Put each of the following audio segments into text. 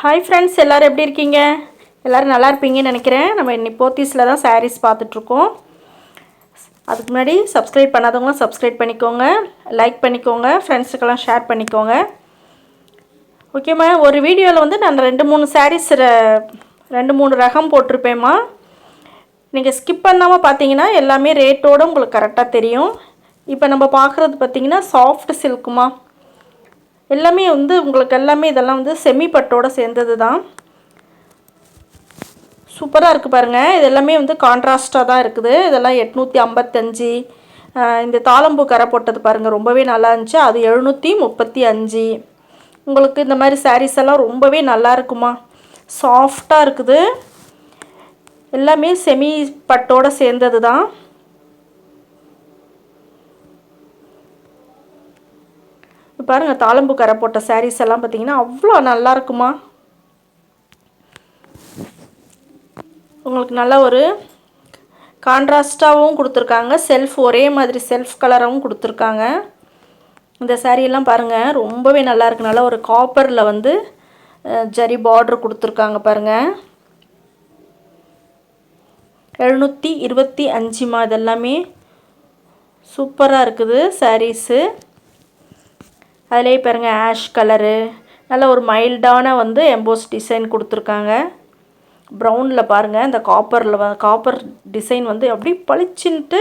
Hi friends, எல்லோரும் எப்படி இருக்கீங்க? எல்லோரும் நல்லா இருப்பீங்கன்னு நினைக்கிறேன். நம்ம இன்னைக்கு போத்தீஸில் தான் சாரீஸ் பார்த்துட்ருக்கோம். அதுக்கு முன்னாடி சப்ஸ்கிரைப் பண்ணாதவங்களும் சப்ஸ்கிரைப் பண்ணிக்கோங்க, லைக் பண்ணிக்கோங்க, ஃப்ரெண்ட்ஸுக்கெல்லாம் ஷேர் பண்ணிக்கோங்க. ஓகேம்மா, ஒரு வீடியோவில் வந்து நான் 2-3 சாரீஸ் 2-3 ரகம் போட்டிருப்பேம்மா. நீங்கள் ஸ்கிப் பண்ணாமல் பார்த்தீங்கன்னா எல்லாமே ரேட்டோடு உங்களுக்கு கரெக்டாக தெரியும். இப்போ நம்ம பார்க்குறது பார்த்திங்கன்னா சாஃப்ட் சில்க்குமா. எல்லாமே வந்து உங்களுக்கு எல்லாமே இதெல்லாம் வந்து செமி பட்டோடு சேர்ந்தது தான். சூப்பராக இருக்குது பாருங்கள். இது எல்லாமே வந்து கான்ட்ராஸ்ட்டாக தான் இருக்குது. இதெல்லாம் 855. இந்த தாளம்பூ கரை போட்டது பாருங்கள், ரொம்பவே நல்லா இருந்துச்சு. அது 735. உங்களுக்கு இந்த மாதிரி சாரீஸ் எல்லாம் ரொம்பவே நல்லா இருக்குமா. சாஃப்டாக இருக்குது. எல்லாமே செமி பட்டோடு சேர்ந்தது தான். பாருங்கள், தாளம்பூ கரை போட்ட சாரீஸ் எல்லாம் பார்த்தீங்கன்னா அவ்வளோ நல்லா இருக்குமா. உங்களுக்கு நல்ல ஒரு கான்ட்ராஸ்டாகவும் கொடுத்துருக்காங்க. செல்ஃப் ஒரே மாதிரி செல்ஃப் கலராகவும் கொடுத்துருக்காங்க. இந்த சாரியெல்லாம் பாருங்கள், ரொம்பவே நல்லா இருக்குது. நல்லா ஒரு காப்பரில் வந்து ஜரி பார்டர் கொடுத்துருக்காங்க பாருங்கள். 725மா. இதெல்லாமே சூப்பராக இருக்குது சாரீஸு. அதிலே பாருங்கள், ஆஷ் கலரு, நல்ல ஒரு மைல்டான வந்து எம்போஸ் டிசைன் கொடுத்துருக்காங்க. ப்ரௌனில் பாருங்கள், இந்த காப்பர் டிசைன் வந்து அப்படி பளிச்சுன்ட்டு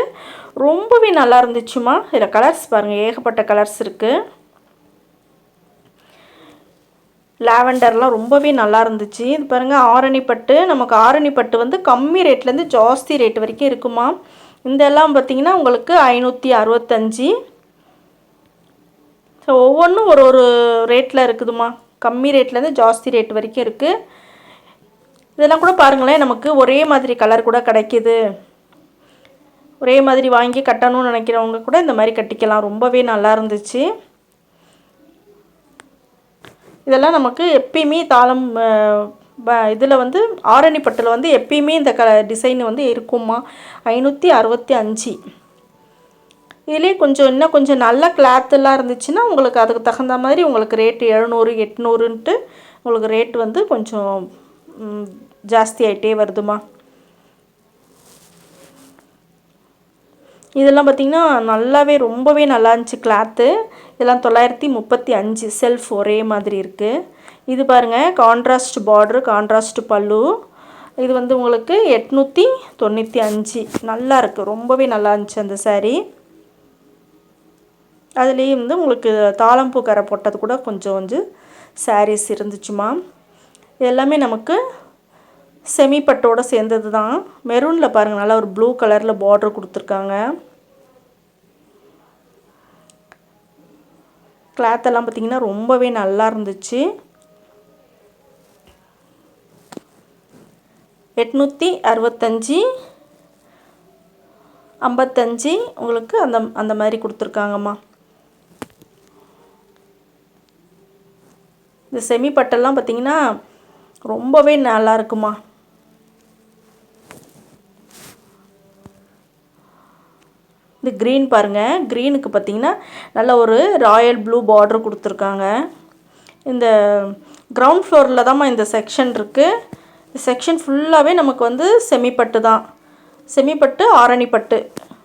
ரொம்பவே நல்லா இருந்துச்சுமா. இதில் கலர்ஸ் பாருங்கள், ஏகப்பட்ட கலர்ஸ் இருக்குது. லாவெண்டர்லாம் ரொம்பவே நல்லா இருந்துச்சு. இது பாருங்கள், ஆரணி பட்டு. நமக்கு ஆரணி பட்டு வந்து கம்மி ரேட்லேருந்து ஜாஸ்தி ரேட் வரைக்கும் இருக்குமா. இதெல்லாம் பார்த்திங்கன்னா உங்களுக்கு 565. ஸோ ஒவ்வொன்றும் ஒரு ஒரு ரேட்டில் இருக்குதுமா. கம்மி ரேட்லேருந்து ஜாஸ்தி ரேட் வரைக்கும் இருக்குது. இதெல்லாம் கூட பாருங்களேன், நமக்கு ஒரே மாதிரி கலர் கூட கிடைக்கிது. ஒரே மாதிரி வாங்கி கட்டணும்னு நினைக்கிறவங்க கூட இந்த மாதிரி கட்டிக்கலாம். ரொம்பவே நல்லா இருந்துச்சு. இதெல்லாம் நமக்கு எப்பயுமே இதில் வந்து ஆரணி பட்டில் வந்து எப்பயுமே இந்த டிசைன் வந்து இருக்குமா. 565. இதிலே இன்னும் கொஞ்சம் நல்ல கிளாத்தெல்லாம் இருந்துச்சுன்னா உங்களுக்கு அதுக்கு தகுந்த மாதிரி உங்களுக்கு ரேட்டு 700 800ன்ட்டு உங்களுக்கு ரேட்டு வந்து கொஞ்சம் ஜாஸ்தி ஆகிட்டே வருதுமா. இதெல்லாம் பார்த்திங்கன்னா நல்லாவே ரொம்பவே நல்லா இருந்துச்சு கிளாத்து. இதெல்லாம் 935. செல்ஃப் ஒரே மாதிரி இருக்குது. இது பாருங்கள், கான்ட்ராஸ்ட் பார்ட்ரு, கான்ட்ராஸ்ட் பல்லு. இது வந்து உங்களுக்கு 895. நல்லா இருக்குது, ரொம்பவே நல்லா இருந்துச்சு அந்த சாரீ. அதுலேயே வந்து உங்களுக்கு தாளம்பூ கரை போட்டது கூட கொஞ்சம் சாரீஸ் இருந்துச்சுமா. எல்லாமே நமக்கு செமி பட்டோடு சேர்ந்தது தான். மெரூனில் பாருங்கள், நல்லா ஒரு ப்ளூ கலரில் பார்டர் கொடுத்துருக்காங்க. கிளாத்தெல்லாம் பார்த்திங்கன்னா ரொம்பவே நல்லா இருந்துச்சு. 865 55 உங்களுக்கு அந்த மாதிரி கொடுத்துருக்காங்கம்மா. இந்த செமி பட்டெல்லாம் பார்த்திங்கன்னா ரொம்பவே நல்லா இருக்குமா. இந்த க்ரீன் பாருங்கள், க்ரீனுக்கு பார்த்திங்கன்னா நல்ல ஒரு ராயல் ப்ளூ பார்டர் கொடுத்துருக்காங்க. இந்த கிரவுண்ட் ஃப்ளோரில் தான்மா இந்த செக்ஷன் இருக்குது. இந்த செக்ஷன் ஃபுல்லாகவே நமக்கு வந்து செமிப்பட்டு தான். செமிப்பட்டு ஆரணி பட்டு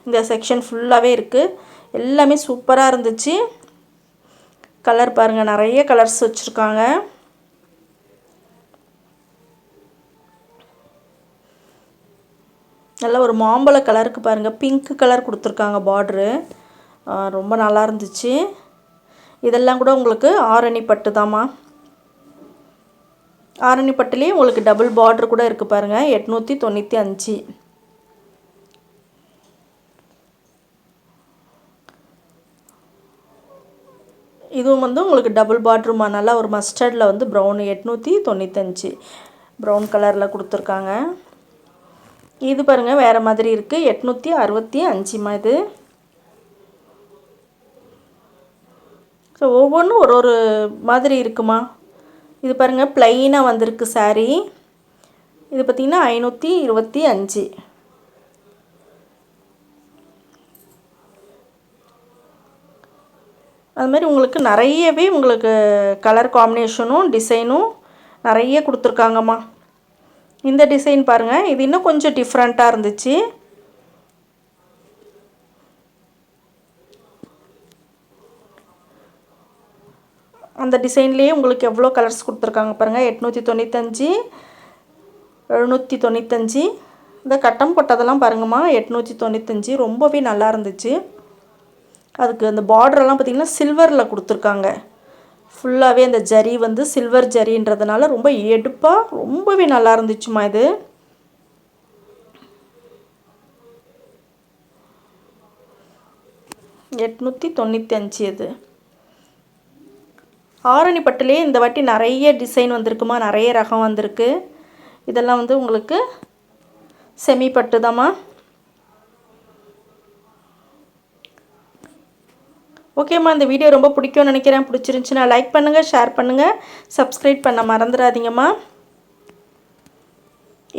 இந்த செக்ஷன் ஃபுல்லாகவே இருக்குது. எல்லாமே சூப்பராக இருந்துச்சு. கலர் பாருங்கள், நிறைய கலர்ஸ் வச்சுருக்காங்க. நல்ல ஒரு மாம்பழ கலருக்கு பாருங்கள், பிங்க் கலர் கொடுத்துருக்காங்க பார்ட்ரு. ரொம்ப நல்லா இருந்துச்சு. இதெல்லாம் கூட உங்களுக்கு ஆரணி பட்டு தாம்மா. ஆரணி பட்டுலேயே உங்களுக்கு டபுள் பார்ட்ரு கூட இருக்குது பாருங்கள். 895. இதுவும் வந்து உங்களுக்கு டபுள் பார்ட்ருமா. நல்லா ஒரு மஸ்டர்டில் வந்து ப்ரௌன் 895 ப்ரௌன் கலரில் கொடுத்துருக்காங்க. இது பாருங்கள், வேறு மாதிரி இருக்குது. 865மா இது. ஸோ ஒவ்வொன்றும் ஒரு ஒரு மாதிரி இருக்குமா. இது பாருங்கள், ப்ளைனாக வந்திருக்கு சாரீ. இது பார்த்திங்கன்னா 525. அது மாதிரி உங்களுக்கு நிறையவே உங்களுக்கு கலர் காம்பினேஷனும் டிசைனும் நிறைய கொடுத்துருக்காங்கம்மா. இந்த டிசைன் பாருங்கள், இது இன்னும் கொஞ்சம் டிஃப்ரெண்ட்டாக இருந்துச்சு. அந்த டிசைன்லேயே உங்களுக்கு எவ்வளோ கலர்ஸ் கொடுத்துருக்காங்க பாருங்கள். 895, 795. இந்த கட்டம் போட்டதெல்லாம் பாருங்கம்மா, 895. ரொம்பவே நல்லா இருந்துச்சு. அதுக்கு அந்த பார்டரெல்லாம் பார்த்திங்கன்னா சில்வரில் கொடுத்துருக்காங்க. ஃபுல்லாகவே அந்த ஜரி வந்து சில்வர் ஜரின்றதுனால ரொம்ப எடுப்பாக ரொம்பவே நல்லா இருந்துச்சுமா. இது 895. இது ஆரணி பட்டுலேயே இந்த வாட்டி நிறைய டிசைன் வந்திருக்குமா, நிறைய ரகம் வந்திருக்கு. இதெல்லாம் வந்து உங்களுக்கு செமி பட்டு தாம்மா. ஓகேம்மா, இந்த வீடியோ ரொம்ப பிடிக்கும்னு நினைக்கிறேன். பிடிச்சிருந்துச்சின்னா லைக் பண்ணுங்கள், ஷேர் பண்ணுங்கள், சப்ஸ்கிரைப் பண்ண மறந்துடாதீங்கம்மா.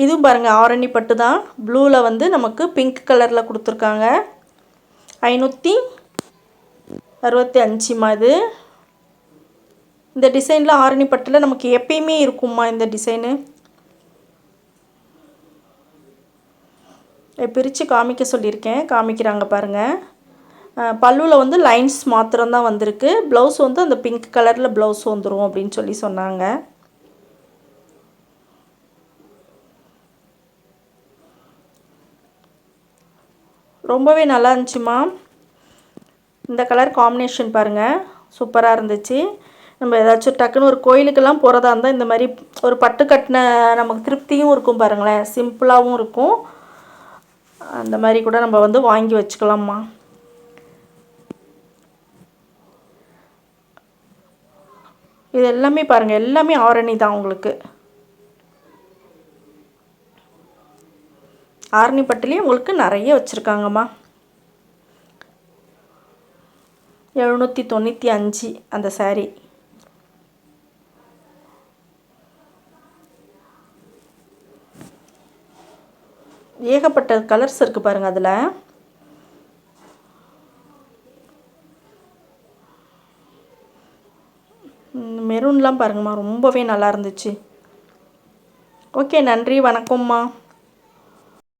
இதுவும் பாருங்கள், ஆரணி பட்டு தான். ப்ளூவில் வந்து நமக்கு பிங்க் கலரில் கொடுத்துருக்காங்க. 565ம்மா. இது இந்த டிசைனில் ஆரணி பட்டில் நமக்கு எப்பயுமே இருக்கும்மா இந்த டிசைனு. பிரித்து காமிக்க சொல்லியிருக்கேன், காமிக்கிறாங்க பாருங்கள். பல்லுவில் வந்து லைன்ஸ் மாத்திரம்தான் வந்திருக்கு. ப்ளவுஸ் வந்து அந்த பிங்க் கலரில் ப்ளவுஸ் வந்துடும் அப்படின்னு சொல்லி சொன்னாங்க. ரொம்பவே நல்லா இருந்துச்சுமா. இந்த கலர் காம்பினேஷன் பாருங்கள், சூப்பராக இருந்துச்சு. நம்ம ஏதாச்சும் டக்குன்னு ஒரு கோயிலுக்கெல்லாம் போகிறதா இருந்தால் இந்த மாதிரி ஒரு பட்டு கட்டின நமக்கு திருப்தியும் இருக்கும் பாருங்களேன், சிம்பிளாகவும் இருக்கும். அந்த மாதிரி கூட நம்ம வந்து வாங்கி வச்சுக்கலாம்மா. இது எல்லாமே பாருங்கள், எல்லாமே ஆரணி தான். உங்களுக்கு ஆரணி பட்டுலேயே உங்களுக்கு நிறைய வச்சுருக்காங்கம்மா. 795 அந்த சாரீ. ஏகப்பட்ட கலர்ஸ் இருக்குது பாருங்கள். அதில் மெரூன்லாம் பாருங்கம்மா, ரொம்பவே நல்லா இருந்துச்சு. ஓகே, நன்றி, வணக்கம்மா.